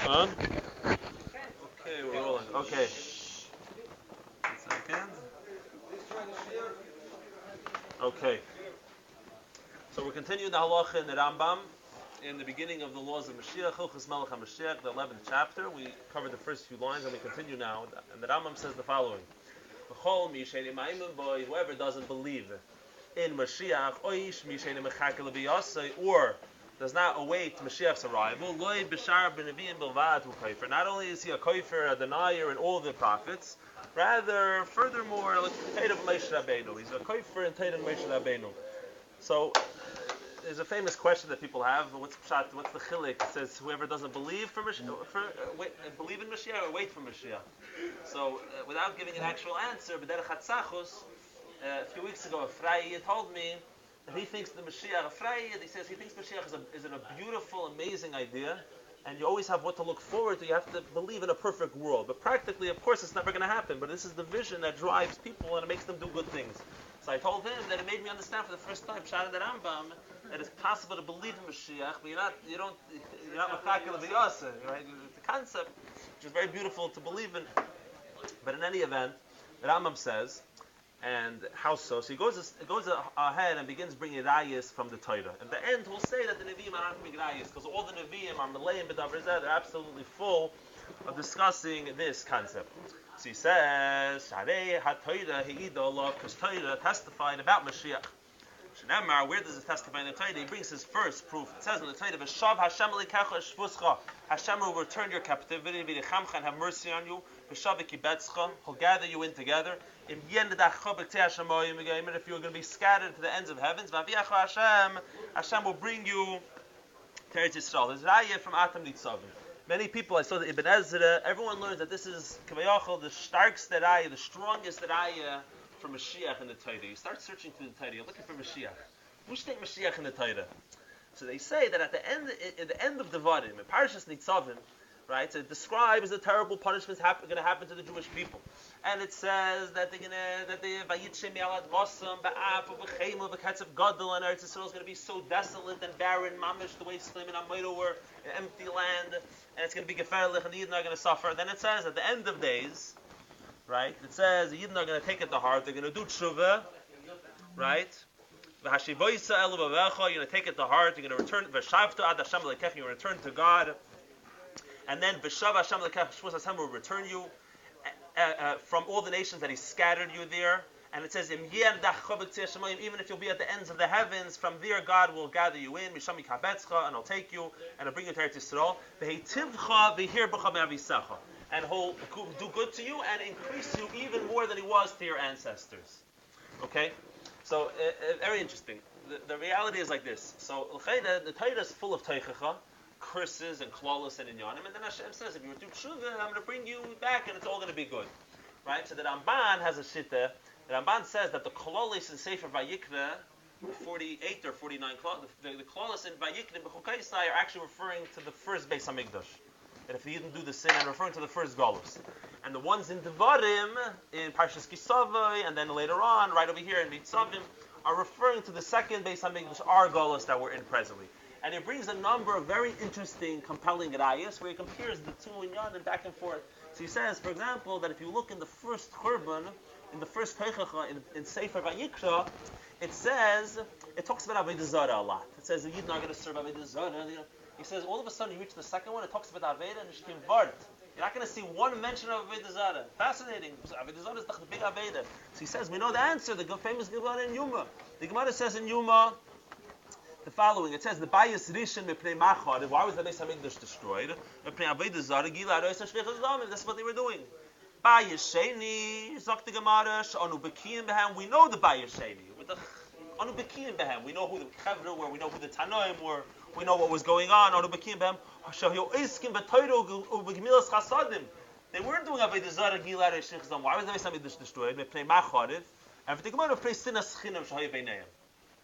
Huh? Okay, we're rolling. Okay. 1 second. Okay. So we're continuing the halacha in the Rambam in the beginning of the laws of Moshiach, Hilchos Melech HaMashiach, the 11th chapter. We covered the first few lines and we continue now. And the Rambam says the following. Whoever doesn't believe in Mashiach, or does not await Mashiach's arrival, not only is he a kofer, a denier in all the prophets, rather, furthermore, like he's a kofer in Tatum Moshe Rabbeinu. So, there's a famous question that people have. What's the chilik? It says whoever doesn't believe believe in Mashiach or wait for Mashiach. So, without giving an actual answer, but a few weeks ago, a Frey told me that he thinks the Mashiach, he says he thinks Mashiach is a beautiful, amazing idea, and you always have what to look forward to. You have to believe in a perfect world. But practically, of course, it's never going to happen. But this is the vision that drives people and it makes them do good things. So I told him that it made me understand for the first time, Shad the Rambam, that it's possible to believe in Mashiach, but you're not Machakil of the Yasa, right? The concept, which is very beautiful to believe in. But in any event, the Rambam says, and how so? So he goes ahead and begins bringing rayas from the Torah. At the end, we'll say that the Nevi'im are not big rayas, because all the Nevi'im are Malay and B'davar Zeh, they're absolutely full of discussing this concept. So he says, Sharei HaTorah He'ida Allah, because Torah testified about Mashiach. Shneimar, where does it testify in the Torah? He brings his first proof. It says in the Torah, V'shav Hashem l'ikecha shvuscha. Hashem will return your captivity, v'yichamcha, and have mercy on you. V'shav v'kibetzcha, he'll gather you in together. Even if you're going to be scattered to the ends of heavens, Hashem will bring you to Eretz Yisrael. There's raya from Atam Nitzavim. Many people, I saw that Ibn Ezra, everyone learns that this is Kavayachal, the starkest raya, the strongest raya for Mashiach in the Torah. You start searching through the Torah, you're looking for Mashiach. Who's take Mashiach in the Torah? So they say that at the end of Devarim, in Parashas Nitzavim, right? So it describes the terrible punishments going to happen to the Jewish people, and it says that they're Vayitchem Yalad Vasam Ba'af V'Chemel V'Ketzav Gadol, and Eretz Yisrael is going to be so desolate and barren, mamish, the way Slim and Amaydo were, an empty land, and it's going to be geferlich, and the Yidden are going to suffer. Then it says at the end of days, right? It says the Yidden are going to take it to heart. They're going to do tshuva, right? V'Hashivoysa Elu B'Vecha, you're going to take it to heart. You're going to return. V'Shavtu Ad Hashem Lekech, you're going to return to God. And then V'Shav Hashem Lekech Shvus Hashem will return you from all the nations that He scattered you there. And it says, even if you'll be at the ends of the heavens, from there God will gather you in, Misham Yikabetzcha, and He'll take you, and He'll bring you to Eretz Yisrael. And He'll do good to you and increase you even more than He was to your ancestors. Okay? So, very interesting. The reality is like this. So, the Torah is full of teichacha, curses and klalos and inyanim, and then Hashem says, if you do tshuva, I'm going to bring you back, and it's all going to be good. Right? So the Ramban has a shittah. The Ramban says that the klalos in Sefer Vayikra, 48 or 49, the klalos in Vayikra, B'chukai Yisai, are actually referring to the first Beis HaMikdash. And if they didn't do the sin, and referring to the first Galus. And the ones in Devarim, in Parshas Kisavai, and then later on, right over here in Nitzavim, are referring to the second Beis HaMikdash, our Galus that we're in presently. And he brings a number of very interesting, compelling rayas where he compares the two in Yad and back and forth. So he says, for example, that if you look in the first Churban, in the first Teichacha, in Sefer Vayikra, it talks about Avodah Zarah a lot. It says the Yidden are going to serve Avodah Zarah. He says all of a sudden you reach the second one, it talks about Aveda and Shtim Vart. You're not going to see one mention of Avodah Zarah. Fascinating. Avodah Zarah is the big Aveda. So he says, we know the answer, the famous Gemara in Yuma. The Gemara says in Yuma, the following, it says the Bayis Rishon Mepnei Machar. Why was the Beis HaMikdash destroyed? Mepnei Avodah Zarah Gila Arois HaShvechas Damim. That's what they were doing. Bayis Sheni Zok the Gemara Anu Bekiyim Behem. We know the Bayis Sheni. With the Anu Bekiyim Behem, we know who the Chevra were. We know who the Tanoim were. We know what was going on. Anu Bekiyim Behem. Shahu Iskim B'Toiro Ubegmilas Chasadim. They weren't doing Avodah Zarah Gila Arois HaShvechas Damim. Why was the Beis HaMikdash destroyed? Mepnei Machar. And for the Gemara, Mepnei Sinas Chinam Shahu Beineim.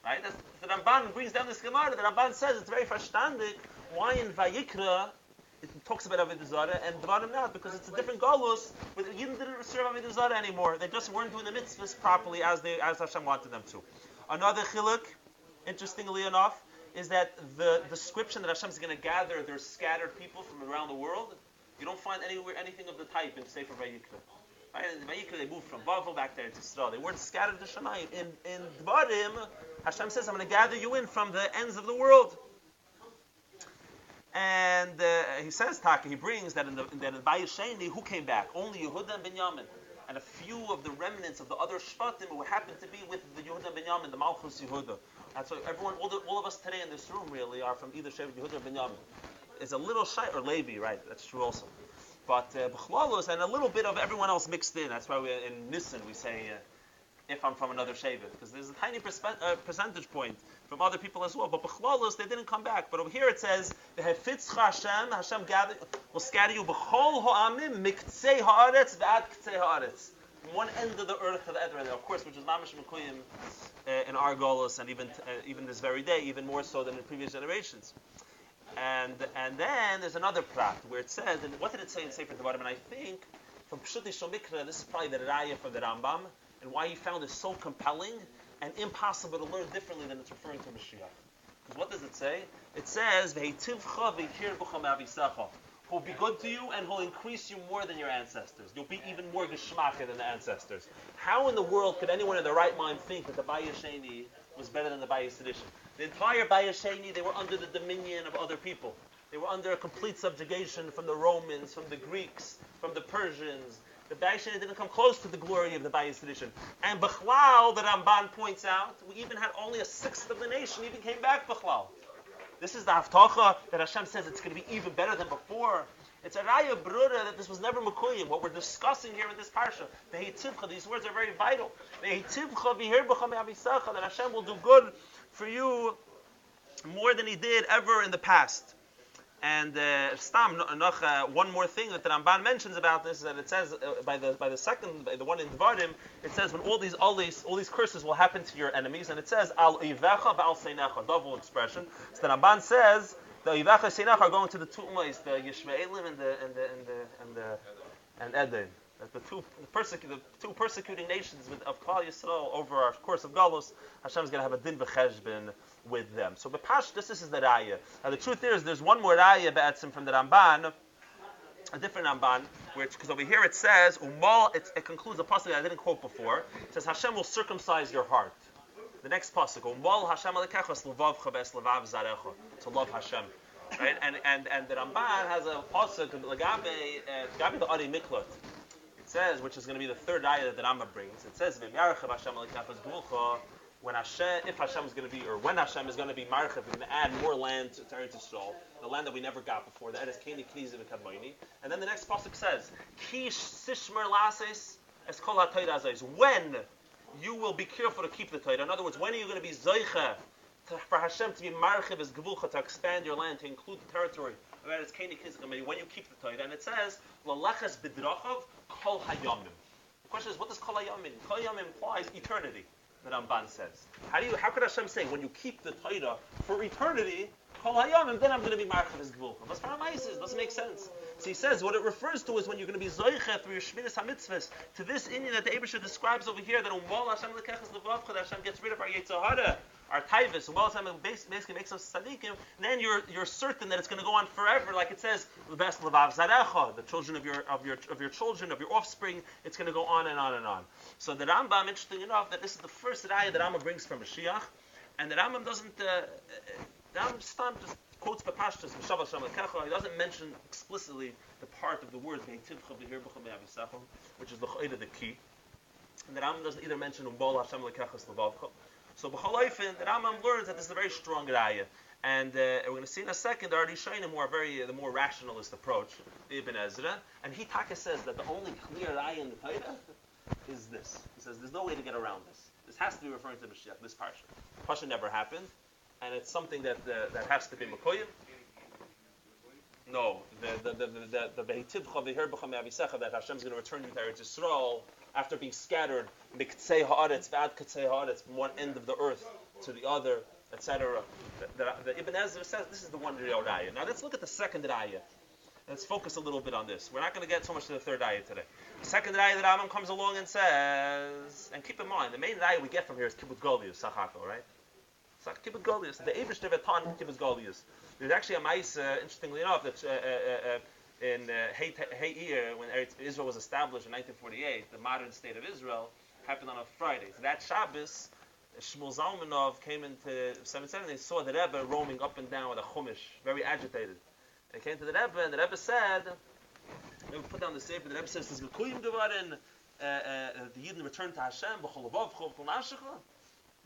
Right? The Ramban brings down this Gemara. The Ramban says it's very verstandig why in Vayikra it talks about Avodah Zarah and Devarim not, because it's a different galus. But the Yidden didn't serve Avodah Zarah anymore. They just weren't doing the mitzvahs properly as Hashem wanted them to. Another chiluk, interestingly enough, is that the description that Hashem is going to gather their scattered people from around the world, you don't find anywhere anything of the type in Sefer Vayikra. Right? In Vayikra they moved from Bavel back there to Yisrael. They weren't scattered to Shemayim. In Dvarim, Hashem says, I'm going to gather you in from the ends of the world. And he says, Taka, he brings that in the Bayis Sheni, who came back? Only Yehuda and Binyamin. And a few of the remnants of the other Shvatim who happened to be with the Yehuda and Binyamin, the Malchus Yehuda. That's why everyone, all of us today in this room really are from either Shevet Yehuda or Binyamin. It's a little shy, or Levi, right? That's true also. But B'chlalos and a little bit of everyone else mixed in. That's why in Nisan we say, if I'm from another Shevet, because there's a tiny percentage point from other people as well. But B'chlalos, they didn't come back. But over here it says, Hashem gather, will scatter you b'chol ha'amim miktzei ha'aretz v'ad ktzei ha'aretz. From one end of the earth to the other end, of course, which is mamash mekuyim in our Golos, and even this very day, even more so than in previous generations. And then there's another prat where it says, and what did it say in Sefer Devarim? And I think from Pshuti Shomikra, this is probably the Raya from the Rambam, and why he found it so compelling and impossible to learn differently than it's referring to Moshiach. Because what does it say? It says, "V'heitivcha v'yikir b'cha me'avisecha." He'll be good to you and he'll increase you more than your ancestors. You'll be even more geshmaka than the ancestors. How in the world could anyone in their right mind think that the Bayis Sheni was better than the Bayis Edition? The entire Bayis Sheni, they were under the dominion of other people. They were under a complete subjugation from the Romans, from the Greeks, from the Persians. The Bayis Sheni didn't come close to the glory of the Bayis Edition. And Bechlal, the Ramban points out, we even had only a sixth of the nation even came back Bechlal. This is the Haftacha that Hashem says it's going to be even better than before. It's a Raya Bruda that this was never Mekuyim. What we're discussing here in this parsha, the Heitivcha, these words are very vital. The Heitivcha v'hir b'cha me'avisecha, that Hashem will do good for you more than He did ever in the past. And one more thing that the Ramban mentions about this is that it says by the one in Dvarim, it says when all these curses will happen to your enemies, and it says al ivecha v'al seinecha, double expression. So the Ramban says the ivecha seinecha are going to the two umays, the Yishmaelim and Edom. The two persecuting nations of Klal Yisrael over our course of Galus, Hashem is going to have a din v'cheshbin with them. So B'pash, this is the Raya. Now the truth is, there's one more Raya be'etzim from the Ramban, a different Ramban, because over here it says, it concludes a pasuk that I didn't quote before. It says, Hashem will circumcise your heart. The next pasuk, Umal Hashem alekechas levavcha bes levav zarecha, to love Hashem. Right? And the Ramban has a pasuk, Gabi the Ari Miklat. It says, which is going to be the third ayah that the Rambam brings. It says, when Hashem is going to be marchev, we're going to add more land to Eretz Yisrael, the land that we never got before. That is Keni Knizim and Kadmoini. And then the next pasuk says, Kish Sishmer Lases Es Kol HaTorah Azos. When you will be careful to keep the Torah. In other words, when are you going to be zoicha for Hashem to be marchev as gevulcha, to expand your land, to include the territory? It's Keni Knizim when you keep the Torah. And it says, Laleches Bidrachav Kol Hayamim. The question is, what does Kol Hayamim mean? Kol Hayamim implies eternity, the Ramban says. How could Hashem say, when you keep the Torah for eternity, Kol Hayamim, then I'm going to be Marchav as Gvulcha? What's Paramaisis? Doesn't make sense. So he says, what it refers to is when you're going to be Zoicha through your Shmiras HaMitzvahs, to this Indian that the Eibusher describes over here, that Umal Hashem Lekechas Levavcha, that Hashem gets rid of our Yetzirah, our Taivus, Umal Hashem basically makes us Tzadikim, then you're certain that it's going to go on forever, like it says, Leves Levav Zarecha, the children of your children, of your offspring, it's going to go on and on and on. So the Rambam, interesting enough, that this is the first Raya that Rambam brings from Moshiach, and the Rambam doesn't, the Rambam just quotes Bepashtas, he doesn't mention explicitly the part of the words, which is the key. And the Rambam doesn't either mention Umbal Hashem Lekechas Levavcha. So B'chol the Rambam learns that this is a very strong Raya. And we're going to see in a second, the Arishonim the more rationalist approach, the Ibn Ezra. And he taka says that the only clear Raya in the Torah is this. He says there's no way to get around this. This has to be referring to Mashiach, this parsha. Parsha never happened. And it's something that has to be Mekoyim. No, the Beheitivcha v'hirbecha me'avisecha, that Hashem is going to return you to Eretz Yisrael after being scattered miktzei haaretz v'ad ktzei haaretz, from one end of the earth to the other, etc. The Ibn Ezra says this is the one real Raya. Now let's look at the second Raya. Let's focus a little bit on this. We're not going to get so much to the third Raya today. The second Raya that Rambam comes along and says, and keep in mind, the main Raya we get from here is Kibbutz Golius, Sachako, right? Kibbutz Goliath. The Eibishter Vetan Kibbutz Goliath. There's actually a mice, interestingly enough, that in Hayir, when Israel was established in 1948, the modern state of Israel happened on a Friday. So that Shabbos, Shmuel Zalmanov came into 77. They saw the Rebbe roaming up and down with a chumash, very agitated. They came to the Rebbe, and the Rebbe said, they put down the sefer. The Rebbe says, "Does Gekuyim Devarin the Yidden return to Hashem b'chol lavav b'chol nafshecha?"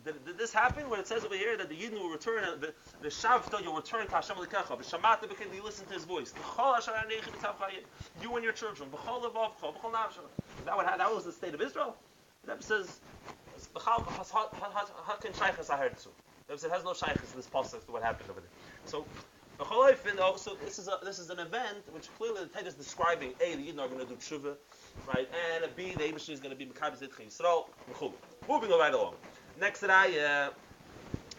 Did this happen? Where it says over here that the Yidden will return, the Shavta, you'll return to Hashem l'kecha. V'shamata b'kin, you listen to His voice. You and your children. B'chol lavav b'chol nafshecha. That was the state of Israel. The Rebbe says, "How can shaychus I heard to?" The Rebbe said, "It has no shaychus in this pasuk to what happened over there." So. So this is an event which clearly the Torah is describing. A, the Yidden are going to do tshuva, right? And B, the Eibush is going to be Mekabel Zitchi Yisrael. Moving right along. Next that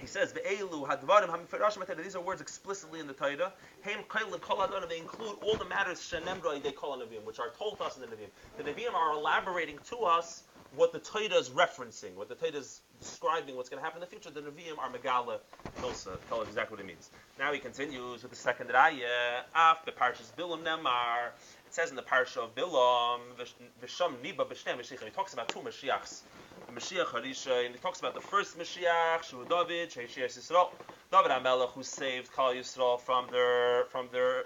he says ve'elu hadvarim hamifarashim atayda. These are words explicitly in the Torah. Heim kailim kol hadvarim. They include all the matters shenemra they call Nevi'im, which are told to us in the Nevi'im. The Nevi'im are elaborating to us what the Torah is referencing, what the Torah is describing, what's going to happen in the future. The Nevi'im are Megala, tell us exactly what it means. Now he continues with the second ayah. Af beparshas Bilam Nemar. It says in the parsha of Bilam, V'sham Niba B'shnei Mashiach. He talks about two Mashiachs. The Mashiach Harisha, and he talks about the first Mashiach, Shu David, Sheishias Yisrael, David HaMelech, who saved Kal Yisrael from their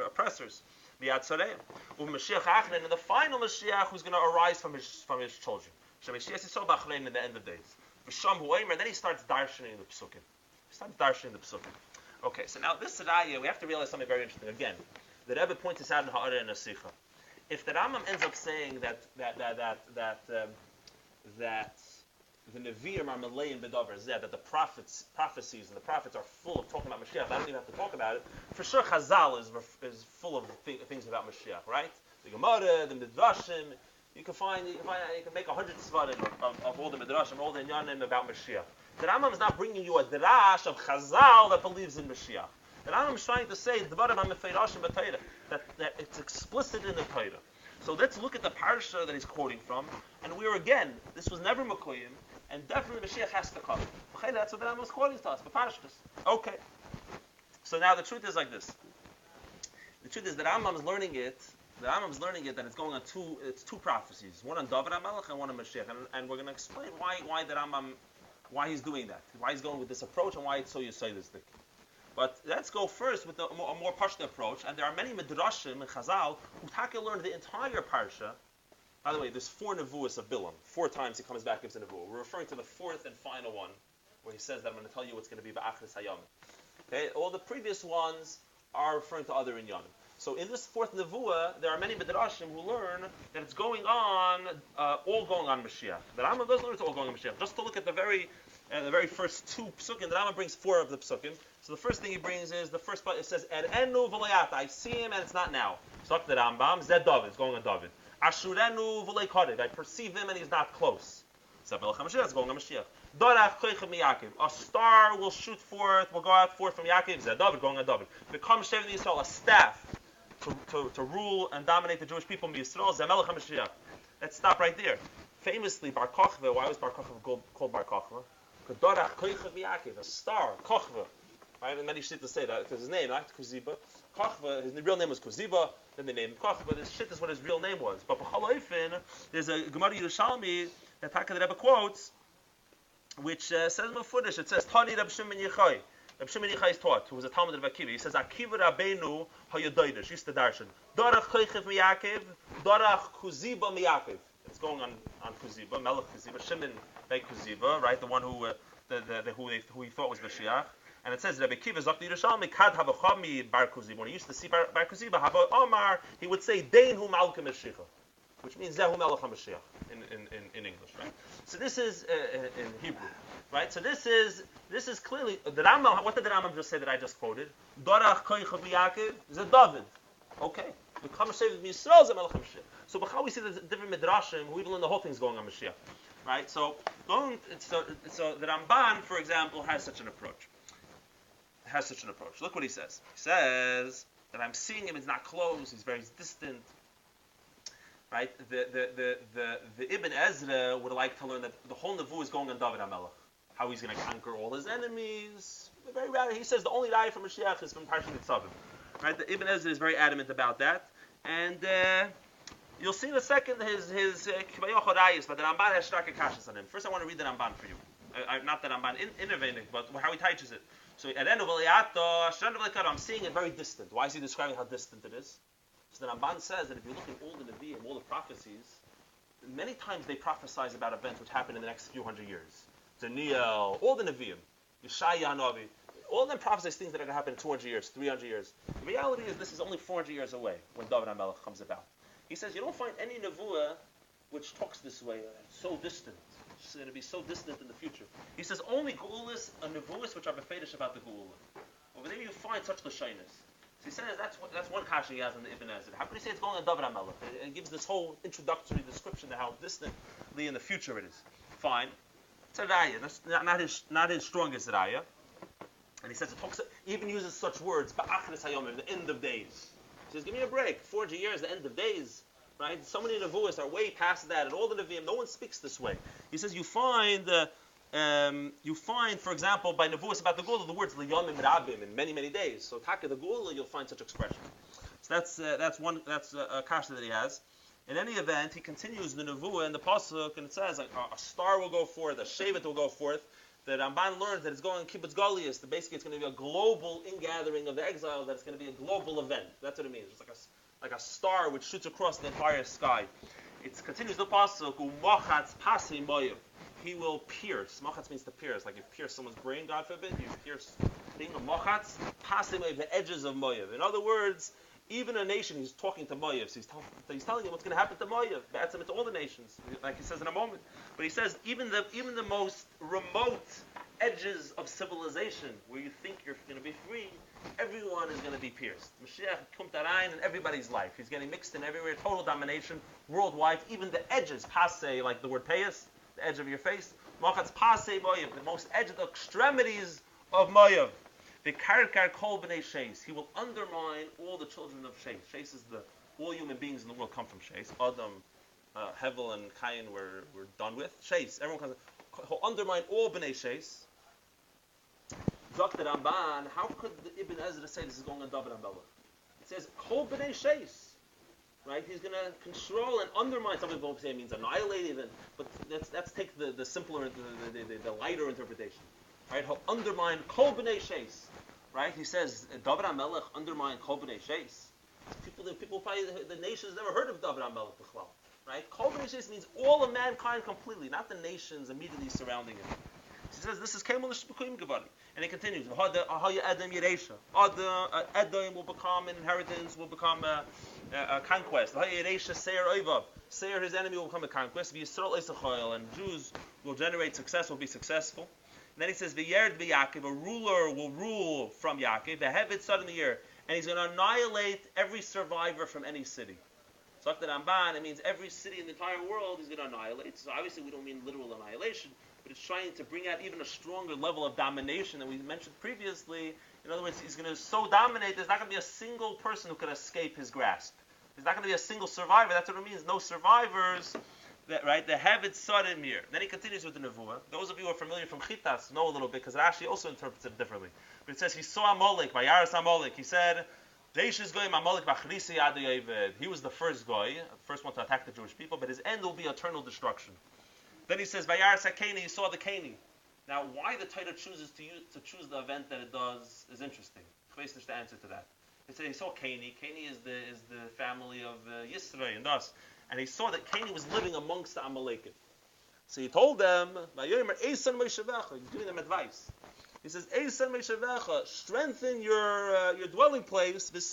oppressors. Miyad Sarei. Mashiach Achron, and the final Mashiach who's going to arise from his children. Sheishias Yisrael B'achrein in the end of days. V'sham Huaymer, then he starts darshaning the Psukim. Okay, so now this Sadaya, we have to realize something very interesting. Again, the Rebbe points this out in Ha'ara and Asicha. If the Rambam ends up saying that the Nevi'im are Malayin B'davar Zeh, that the prophecies and the prophets are full of talking about Mashiach, I don't even have to talk about it. For sure, Chazal is full of things about Mashiach, right? The Gemara, the Midrashim, you can make 100 svarim of all the Midrashim, all the Inyanim about Mashiach. The Rambam is not bringing you a drash of Chazal that believes in Mashiach. The Rambam is trying to say that it's explicit in the Torah. So let's look at the parsha that he's quoting from, and this was never Mekoyim, and definitely Mashiach has to come. That's what the Rambam is quoting to us, Okay. So now the truth is like this. The truth is that Rambam is learning it. The Rambam is learning it that it's going on two prophecies, one on David HaMelech and one on Mashiach, and we're going to explain why the Rambam, why he's doing that, why he's going with this approach, and why it's so Yisraelistic. But let's go first with a more Pashto approach, and there are many Midrashim and Chazal who Taka learned the entire parsha. By the way, there's 4 Nevuos of Bilam. 4 times he comes back and gives a Nevuah. We're referring to the 4th and final one, where he says that I'm going to tell you what's going to be Ba'achris Hayam. Okay, all the previous ones are referring to other Inyanim. So in this 4th Nevuah, there are many Midrashim who learn that it's going on, all going on Mashiach. The Rambam doesn't learn it's all going on Mashiach. Just to look at the very first 2 psukim, the Rambam brings 4 of the psukim. So the first thing he brings is the first part. It says Erenu v'layata. I see him and it's not now. So up to the Rambam, Zed David, it's going on David. Ashurenu v'laykarev. I perceive him and he's not close. Zed Melech HaMashiach, it's going on Mashiach. Dorach koichem miYaakov. A star will shoot forth, will go out forth from Yaakov. Zed David, going on David. Become Shev Yisrael, a staff to rule and dominate the Jewish people in Yisrael. Zed Melech HaMashiach. Let's stop right there. Famously, Bar Kochva. Why was Bar Kochva called Bar Kochva? Dorach koichem miYaakov, a star, Kochva. Right, and many shit to say that because his name, right, Kuziba. Kochva, his real name was Kuziba. Then they named him Kochva. This shit is what his real name was. But b'chol there's a Gemara Yerushalmi that Taka the Rebbe quotes, which says no footage. It says Tani Reb Shimon Yochai. Reb Shimon Yochai is taught, who was a Talmud of Akiva. He says Akiva Rabbeinu Hayodoidish. Used to darshan. Dorach koichev miYaakov, Dorach Kuziba miYaakov. It's going on Kuziba, Melech Kuziba, Shimon by Kuziba, right? The one who who he thought was Mashiach. And it says Rabbi Kiva Zakti Yerushalmi Kad Havachami Bar Kuziba. When he used to see Bar Kuziba, Hava Omar, he would say Dein Hu Malka Mashiach, which means Zehu Melech HaMashiach in English, right? So this is in Hebrew, right? So this is clearly the Rambam. What did the Rambam just say that I just quoted? Dorach Koichav Yaakov Zed David. Okay, become Shev Yisrael Zed Melech HaMashiach. So how we see the different midrashim who even learn the whole thing's going on Mashiach, right? So the Ramban, for example, has such an approach. Look what he says. He says that I'm seeing him. He's not close. He's very distant. Right? The Ibn Ezra would like to learn that the whole nevuah is going on David HaMelech. how he's going to conquer all his enemies. Very radical. He says the only raya for Moshiach is from Parshat Nitzavim. Right? The Ibn Ezra is very adamant about that, and you'll see in a second his Kivayoch rayas, but the Ramban has stark kashas on him. First, I want to read the Ramban for you. Not that Ramban innovating, but how he teaches it. So at the end of Eliyato, I'm seeing it very distant. Why is he describing how distant it is? So the Ramban says that if you look at all the Nevi'im, all the prophecies, many times they prophesize about events which happen in the next few hundred years. Daniel, all the Nevi'im, Yeshaya Hanavi, all of them prophesize things that are going to happen in 200 years, 300 years. The reality is this is only 400 years away when David HaMelech comes about. He says you don't find any Nevuah which talks this way, so distant. It's going to be so distant in the future. He says only Geulas and Nevuahs which are befedish about the Geulah. Over there you find such L'shainis. So he says that's one kasha he has in the Ibn Ezra. How can he say it's going on David HaMelech? It gives this whole introductory description of how distantly in the future it is. Fine. It's a raya. That's not his strongest raya. And he says he even uses such words, ba'achris hayomim, the end of days. He says, give me a break. 400 years, the end of days. Right? So many Nevuahs are way past that, and all the Nevi'im, no one speaks this way. He says you find, for example, by Nevuahs about the Gula, the words liyomim rabim in many, many days. So taka the Gula, you'll find such expression. So that's a kasha that he has. In any event, he continues the Nevuah in the pasuk, and it says like, a star will go forth, a shevet will go forth. The Ramban learns that it's going kibbutz galius. That basically it's going to be a global ingathering of the exiles. That it's going to be a global event. That's what it means. It's like a star which shoots across the entire sky. It continues the pasuk. Umachatz pasi moyev. He will pierce. Machatz means to pierce. Like you pierce someone's brain, God forbid. You pierce thing of machatz pasi moyev, the edges of moyev. In other words, even a nation, he's talking to Moyev, so he's telling you what's going to happen to Moyev. That's to all the nations, like he says in a moment. But he says even the most remote edges of civilization, where you think you're going to be free, everyone is going to be pierced. Moshiach kumt arayin in everybody's life. He's getting mixed in everywhere, total domination, worldwide. Even the edges, passe, like the word payas, the edge of your face. Machatz passe Moyev, the most edge of the extremities of Moyev. The karkar kol b'nei sheis. He will undermine all the children of Sheis. Sheis is all human beings in the world come from Sheis. Adam, Hevel, and Cain were done with. Sheis. Everyone comes. He'll undermine all b'nei Sheis. Dr. Ramban, how could the Ibn Ezra say this is going on David HaMelech? It says kol b'nei Sheis. Right? He's going to control and undermine. Some people say it means annihilate even, but let's take the simpler, the lighter interpretation. Right? He'll undermine kol b'nei Sheis. Right? He says David HaMelech undermined kol b'nei Sheis. People probably the nations never heard of David HaMelech b'chlal. Right? Kol b'nei Sheis means all of mankind completely, not the nations immediately surrounding him. He says this is Kemel Sh'Pekum Gevadi, and he continues. Edom will become an inheritance, will become a conquest. Seir, his enemy, will become a conquest. And Jews will generate success, will be successful. And then he says, V'yerd v'Yaakov, a ruler will rule from Yaakov, v'hevet sod in the year, and he's going to annihilate every survivor from any city. So after Ramban, it means every city in the entire world he's going to annihilate. So obviously we don't mean literal annihilation, but it's trying to bring out even a stronger level of domination than we mentioned previously. In other words, he's going to so dominate, there's not going to be a single person who could escape his grasp. There's not going to be a single survivor. That's what it means. No survivors. Right, the Hevet Sarim here. Then he continues with the Nevuah. Those of you who are familiar from Chitas know a little bit, because Rashi also interprets it differently. But it says he saw Amalek, by Yaris Amalek. He said, he was the first guy, the first one to attack the Jewish people, but his end will be eternal destruction. Then he says, Vayaris HaKeni, he saw the Keni. Now, why the Torah chooses to choose the event that it does is interesting. Chveis the answer to that. It says he saw Keni. Keni is the family of Yisrael and us. And he saw that Cain was living amongst the Amalekim. So he told them, he's giving them advice. He says, strengthen your dwelling place, put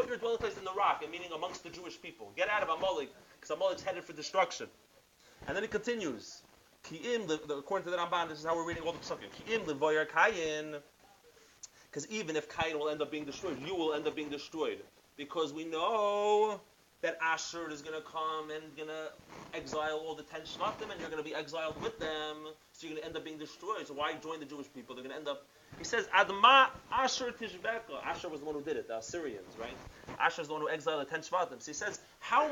your dwelling place in the rock, meaning amongst the Jewish people. Get out of Amalek, because Amalek's headed for destruction. And then he continues, according to the Ramban, this is how we're reading all the Psukim, because even if Cain will end up being destroyed, you will end up being destroyed. Because we know that Asher is going to come and going to exile all the 10 Shvatim, and you're going to be exiled with them, so you're going to end up being destroyed. So why join the Jewish people? They're going to end up... He says, Adma Asher Tishbeka. Asher was the one who did it, the Assyrians, right? Asher is the one who exiled the 10 Shvatim. So he says, how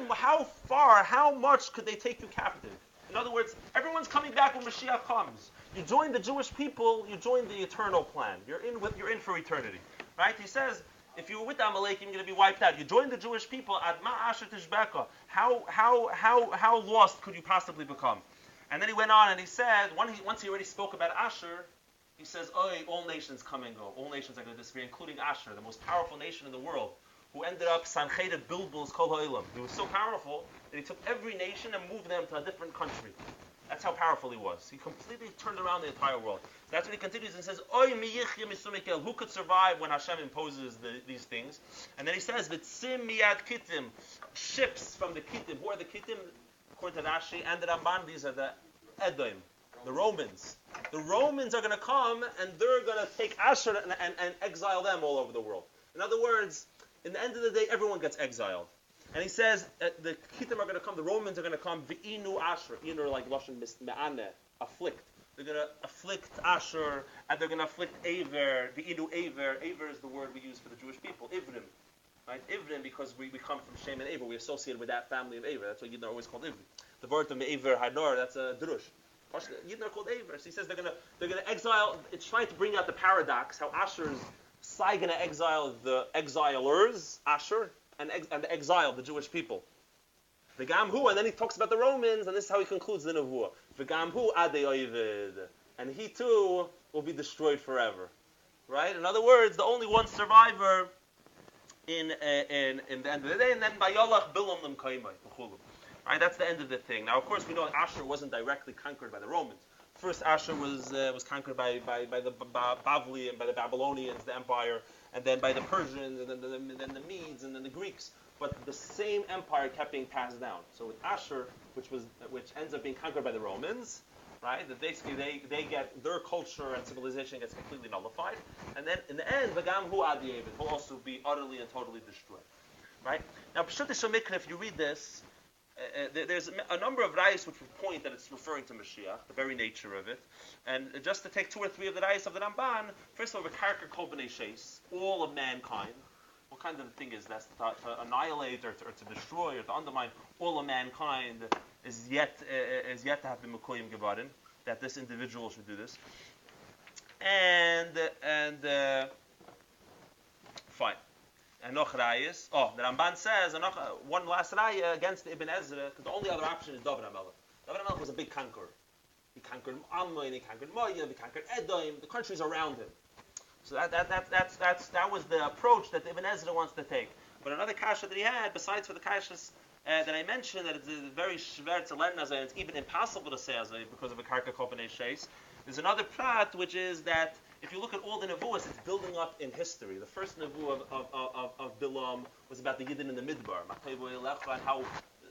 much could they take you captive? In other words, everyone's coming back when Mashiach comes. You join the Jewish people, you join the eternal plan. You're in for eternity. Right? He says, if you were with the Amalekim, you're going to be wiped out. You join the Jewish people, Adma Asher Tishbeka. How lost could you possibly become? And then he went on and he said, once he already spoke about Asher, he says, all nations come and go. All nations are going to disappear, including Asher, the most powerful nation in the world, who ended up Sanchedet Bilbul's Kol Ha'olam. He was so powerful that he took every nation and moved them to a different country. That's how powerful he was. He completely turned around the entire world. So that's what he continues and says, who could survive when Hashem imposes these things? And then he says, V'tzim miyad kitim, ships from the kitim. Who are the kitim? According to Rashi and the Ramban, these are the Edom, the Romans. The Romans are going to come and they're going to take Asher and exile them all over the world. In other words, in the end of the day, everyone gets exiled. And he says the Kittim are going to come, the Romans are going to come, V'inu Asher, Inu like Lashon Me'aneh, afflict. They're going to afflict Asher, and they're going to afflict Aver, V'inu Aver. Aver is the word we use for the Jewish people, Ivrim. Right? Ivrim, because we come from Shem and Aver, we associate with that family of Aver. That's why Yidden are always called Ivrim. The word of Aver Hador, that's a Drush. Yidden are called Aver. So he says they're going to exile. It's trying to bring out the paradox, how Asher's going to exile the exilers, Asher, and the exile, the Jewish people. V'gamhu, and then he talks about the Romans, and this is how he concludes the Nevuah. V'gamhu adei oivid, and he too will be destroyed forever. Right? In other words, the only one survivor in the end of the day, and then Vayolach Bilam Lim Kaimai. Right? That's the end of the thing. Now, of course, we know Asher wasn't directly conquered by the Romans. First, Asher was conquered by the Bavli and by the Babylonians, the empire, and then by the Persians, and then the Medes, and then the Greeks. But the same empire kept being passed down. So with Asher, which ends up being conquered by the Romans, right? That basically they get their culture and civilization gets completely nullified, and then in the end, V'gam hu ad Yevid will also be utterly and totally destroyed, right? Now, Pshut Shemikra, if you read this. There's a number of rayos which would point that it's referring to Moshiach, the very nature of it. And just to take two or three of the rayos of the Ramban, first of all, V'karker kol b'nei sheis, all of mankind. What kind of thing is that? To annihilate or to destroy or to undermine all of mankind is yet to have been Mekoyim Gebarim, that this individual should do this. And fine. And noch rayas. The Ramban says, one last raya against Ibn Ezra, because the only other option is David HaMelech. David HaMelech was a big conqueror. He conquered Ammon, he conquered Moav, he conquered Edom, the countries around him. So that was the approach that Ibn Ezra wants to take. But another kasha that he had, besides for the kashas that I mentioned, that it's very shver to learn as and it's even impossible to say as because of a karka kol b'nei sheis. There's another prat, which is that if you look at all the nevuahs, it's building up in history. The first nevuah of Bilam was about the Yidden in the Midbar, and how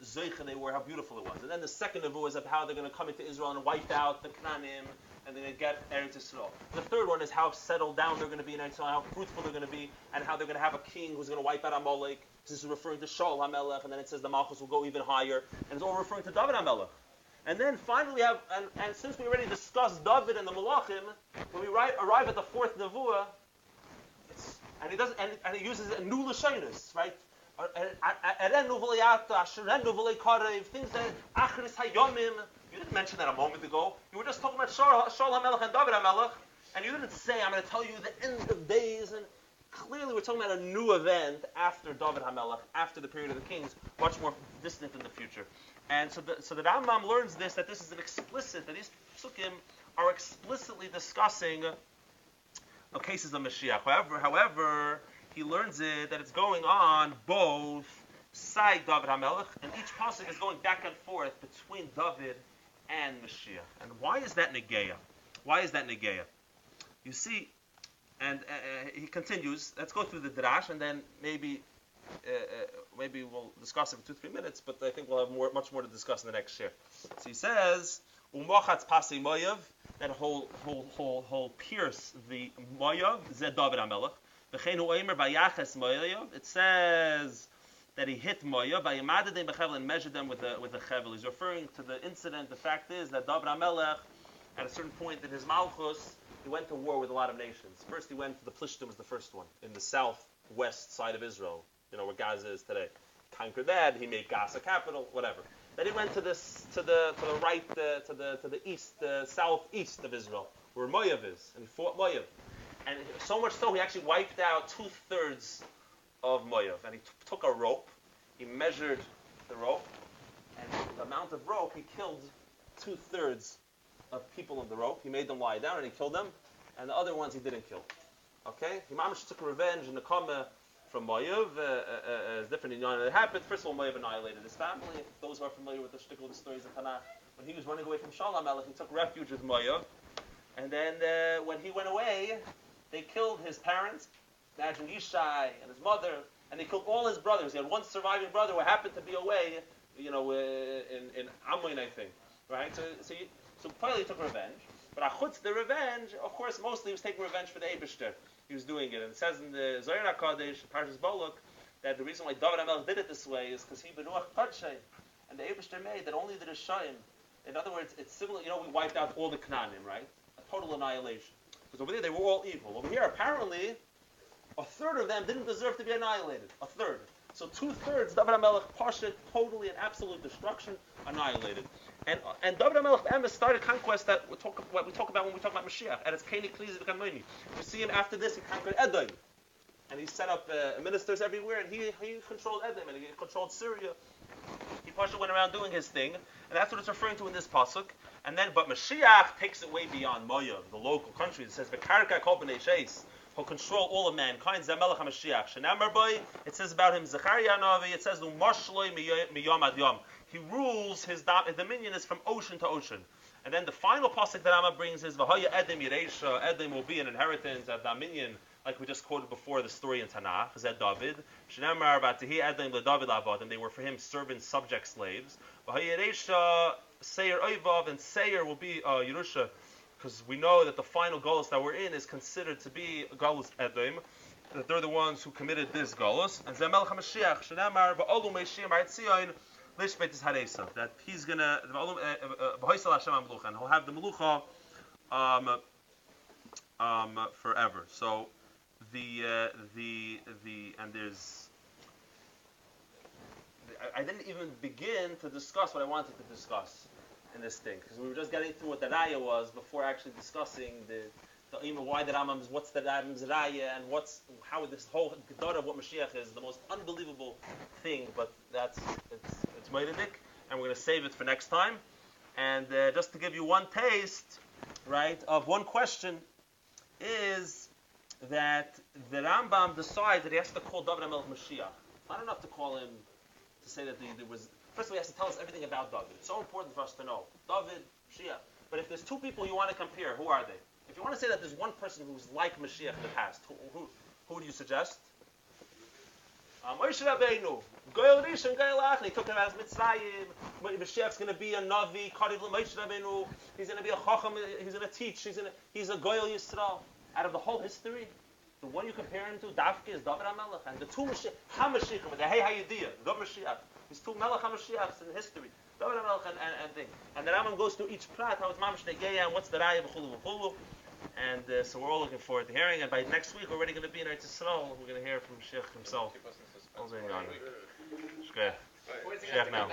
zeicha they were, how beautiful it was. And then the second nevuah is of how they're going to come into Israel and wipe out the Knanim, and they're going to get Eretz Yisrael. The third one is how settled down they're going to be in Eretz Yisrael, how fruitful they're going to be, and how they're going to have a king who's going to wipe out Amalek. This is referring to Shaul HaMelech, and then it says the Malchus will go even higher, and it's all referring to David HaMelech. And then finally we have, and since we already discussed David and the Malachim, when we arrive at the fourth Nevuah, and he uses a new Lashonis, right? Things that Achris Hayomim. You didn't mention that a moment ago. You were just talking about Shaul HaMelech and David HaMelech, and you didn't say, I'm going to tell you the end of days. And clearly we're talking about a new event after David HaMelech, after the period of the kings, much more distant in the future. And so the Rambam learns this, that this is an explicit, that these psukim are explicitly discussing cases of Mashiach. However, he learns it that it's going on both side David HaMelech, and each pasuk is going back and forth between David and Mashiach. And why is that negeya? Why is that negeya? You see, and he continues. Let's go through the drash, and then maybe we'll discuss it for 2-3 minutes. But I think we'll have much more to discuss in the next share. So he says, "Umochatz pasei moyav." That whole pierce the moyav zed David HaMelech. V'cheinu oimer vayaches moyav. It says that he hit moyav vayimadedem bechevel and measured them with a chevel. He's referring to the incident. The fact is that David HaMelech, at a certain point in his malchus, he went to war with a lot of nations. First, he went to the Plishtim, was the first one in the southwest side of Israel. Where Gaza is today. Conquered that. He made Gaza capital. Whatever. Then he went to the right, to the east, southeast of Israel, where Moav is, and he fought Moav. And so much so, he actually wiped out 2/3 of Moav. And he took a rope, he measured the rope, and the amount of rope, he killed 2/3 of people of the rope. He made them lie down, and he killed them, and the other ones he didn't kill. Okay? He mamish took revenge in the Kama from Moav, different in Yonah. It happened. First of all, Moav annihilated his family. Those who are familiar with the shtickle, the stories of Tanakh, when he was running away from Shalom Melech, he took refuge with Moav. And then when he went away, they killed his parents, imagine Yishai and his mother, and they killed all his brothers. He had one surviving brother who happened to be away, in Ammon, I think. Right? So finally he took revenge. But achutz the revenge, of course, mostly he was taking revenge for the Eibishter. He was doing it. And it says in the Zohar HaKadosh, Parshas Bolok, that the reason why David HaMelech did it this way is because he benuach Padshay, and the Eibishter made that only the Rishayim. In other words, it's similar, we wiped out all the Canaanim, right? A total annihilation. Because over there they were all evil. Over here, apparently, 1/3 of them didn't deserve to be annihilated. 1/3. So 2/3, David HaMelech, Pasha, totally and absolute destruction, annihilated. And David HaMelech started conquest that we talk about when we talk about Moshiach. And it's Keni Klizi V'Kanmoini. You see him after this, he conquered Edom. And he set up ministers everywhere, and he controlled Edom, and he controlled Syria. He Pasha went around doing his thing, and that's what it's referring to in this pasuk. And then, but Moshiach takes it way beyond Moav, the local country. It says, "V'karka kol b'nei sheis." He'll control all of mankind. Zamelech HaMashiach. Shenamar boy. It says about him, Zechariah Navi. It says, "U'mashloi miyom ad yom." He rules, his dominion is from ocean to ocean. And then the final pasuk that Amma brings is, "V'haya Edom Yereisha." Edom will be an inheritance, a dominion, like we just quoted before the story in Tanakh. Zed David. Shenamar b'atihi Edom leDavid la'avadim. They were for him servants, subject slaves. V'haya Yereisha Seir Oivav, and Seir will be Yerusha. Because we know that the final Golus that we're in is considered to be Golus Edom, that they're the ones who committed this Golus. And Zamelech HaMashiach, Shenamar, Ba'olu Meishim Ha'etzion, Lishbeit is Hadesa, that he's going to, B'hoisel Hashem HaMelucha, and he'll have the Melucha forever. So, and there's, I didn't even begin to discuss what I wanted to discuss in this thing, because we were just getting through what the Raya was before actually discussing why the Rambam is, what's the Rambam's Raya, and how this whole Gedara of what Moshiach is, the most unbelievable thing, but it's Meiredik, and we're going to save it for next time. And just to give you one taste, right, of one question, is that the Rambam decides that he has to call David HaMelech Moshiach. It's not enough to call him, to say that there was. First of all, he has to tell us everything about David. It's so important for us to know. David, Mashiach. But if there's two people you want to compare, who are they? If you want to say that there's one person who's like Mashiach in the past, who would you suggest? Moshe Rabbeinu. Goyal Rishon, Goyal Achni. He took him as Mitzrayim. Mashiach's going to be a Navi. Kariv Moshe Rabbeinu. He's going to be a Chacham. He's going to teach. He's a Goyal Yisrael. Out of the whole history, the one you compare him to, Dafke, is David HaMelech. And the two Mashiach, HaMashiach, the Hey Hayidiyah, the Mashiach. These two Melech HaMashiachs in history, David HaMelech and thing. And the Rambam goes through each prat, how it's Mamash Negeya, and what's the Raya, v'chulu v'chulu. And so we're all looking forward to hearing. And by next week, we're already going to be in Eretz Yisrael. We're going to hear from Mashiach himself. Shkeh now.